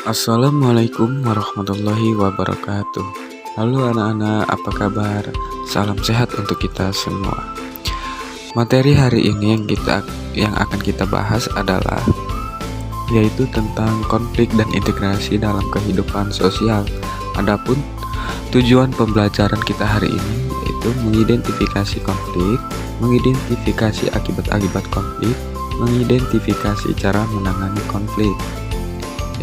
Assalamualaikum warahmatullahi wabarakatuh. Halo anak-anak, apa kabar? Salam sehat untuk kita semua. Materi hari ini yang akan kita bahas adalah yaitu tentang konflik dan integrasi dalam kehidupan sosial. Adapun tujuan pembelajaran kita hari ini yaitu mengidentifikasi konflik, mengidentifikasi akibat-akibat konflik, mengidentifikasi cara menangani konflik.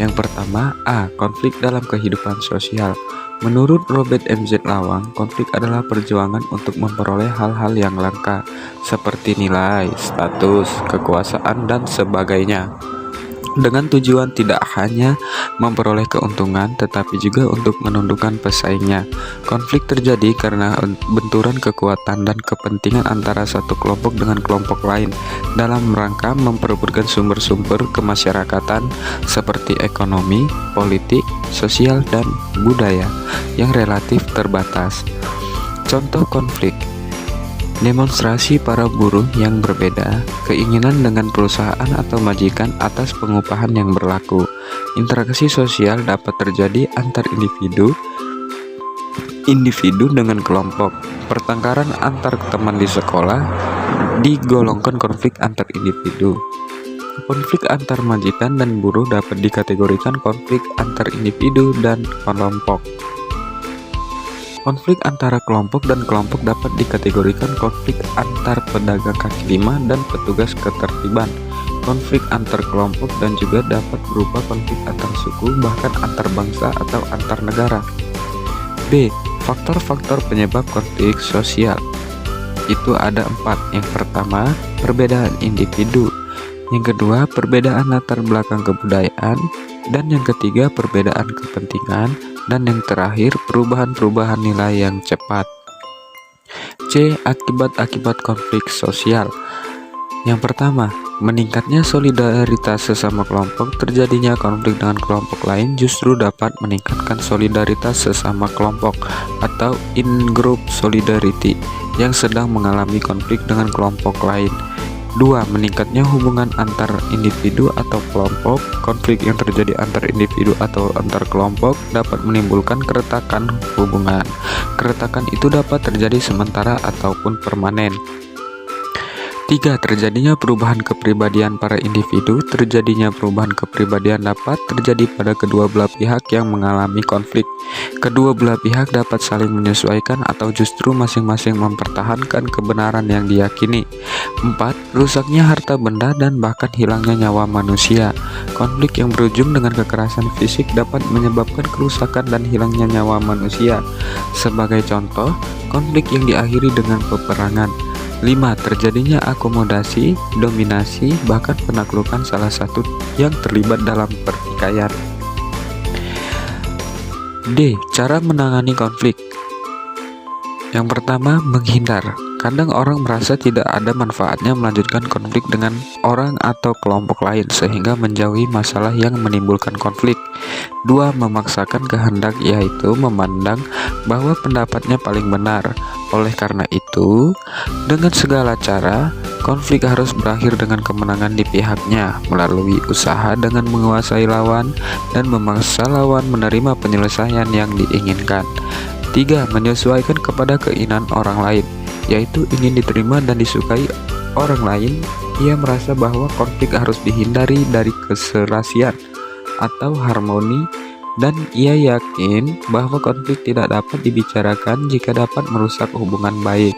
Yang pertama, konflik dalam kehidupan sosial. Menurut Robert MZ Lawang, konflik adalah perjuangan untuk memperoleh hal-hal yang langka, seperti nilai, status, kekuasaan, dan sebagainya. Dengan tujuan tidak hanya memperoleh keuntungan, tetapi juga untuk menundukkan pesaingnya. Konflik terjadi karena benturan kekuatan dan kepentingan antara satu kelompok dengan kelompok lain dalam rangka memperebutkan sumber-sumber kemasyarakatan seperti ekonomi, politik, sosial, dan budaya yang relatif terbatas. Contoh konflik: demonstrasi para buruh yang berbeda keinginan dengan perusahaan atau majikan atas pengupahan yang berlaku. Interaksi sosial dapat terjadi antar individu dengan kelompok. Pertengkaran antar teman di sekolah digolongkan konflik antar individu. Konflik antar majikan dan buruh dapat dikategorikan konflik antar individu dan kelompok. Konflik antara kelompok dan kelompok dapat dikategorikan konflik antar pedagang kaki lima dan petugas ketertiban. Konflik antar kelompok dan juga dapat berupa konflik antar suku, bahkan antar bangsa atau antar negara. B. Faktor-faktor penyebab konflik sosial. Itu ada 4. Yang pertama, perbedaan individu. Yang kedua, perbedaan latar belakang kebudayaan. Dan yang ketiga, perbedaan kepentingan. Dan yang terakhir, perubahan-perubahan nilai yang cepat. C. Akibat-akibat konflik sosial. Yang pertama, meningkatnya solidaritas sesama kelompok. Terjadinya konflik dengan kelompok lain justru dapat meningkatkan solidaritas sesama kelompok atau in-group solidarity yang sedang mengalami konflik dengan kelompok lain. 2. Meningkatnya hubungan antar individu atau kelompok. Konflik yang terjadi antar individu atau antar kelompok dapat menimbulkan keretakan hubungan. Keretakan itu dapat terjadi sementara ataupun permanen. 3. Terjadinya perubahan kepribadian para individu. Terjadinya perubahan kepribadian dapat terjadi pada kedua belah pihak yang mengalami konflik. Kedua belah pihak dapat saling menyesuaikan atau justru masing-masing mempertahankan kebenaran yang diyakini. 4. Rusaknya harta benda dan bahkan hilangnya nyawa manusia. Konflik yang berujung dengan kekerasan fisik dapat menyebabkan kerusakan dan hilangnya nyawa manusia. Sebagai contoh, konflik yang diakhiri dengan peperangan. 5. Terjadinya akomodasi, dominasi, bahkan penaklukan salah satu yang terlibat dalam pertikaian. D. Cara menangani konflik. Yang pertama, menghindar. Kadang orang merasa tidak ada manfaatnya melanjutkan konflik dengan orang atau kelompok lain sehingga menjauhi masalah yang menimbulkan konflik. 2. Memaksakan kehendak, yaitu memandang bahwa pendapatnya paling benar. Oleh karena itu, dengan segala cara, konflik harus berakhir dengan kemenangan di pihaknya melalui usaha dengan menguasai lawan dan memaksa lawan menerima penyelesaian yang diinginkan. 3. Menyesuaikan kepada keinginan orang lain, yaitu ingin diterima dan disukai orang lain. Ia merasa bahwa konflik harus dihindari dari keserasian atau harmoni, dan ia yakin bahwa konflik tidak dapat dibicarakan jika dapat merusak hubungan baik.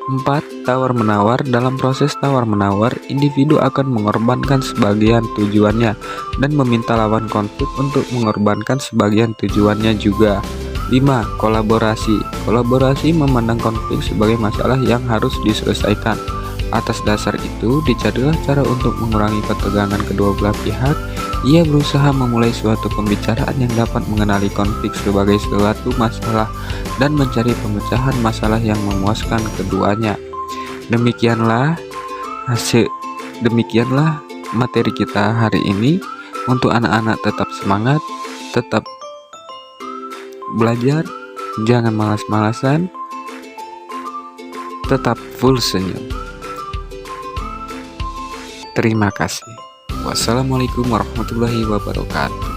4. Tawar-menawar. Dalam proses tawar-menawar, individu akan mengorbankan sebagian tujuannya dan meminta lawan konflik untuk mengorbankan sebagian tujuannya juga. 5. Kolaborasi. Kolaborasi memandang konflik sebagai masalah yang harus diselesaikan. Atas dasar itu, dicarilah cara untuk mengurangi ketegangan kedua belah pihak. Ia berusaha memulai suatu pembicaraan yang dapat mengenali konflik sebagai suatu masalah dan mencari pemecahan masalah yang memuaskan keduanya. Demikianlah materi kita hari ini. Untuk anak-anak tetap semangat, tetap belajar, jangan malas-malasan, tetap full senyum. Terima kasih. Wassalamualaikum warahmatullahi wabarakatuh.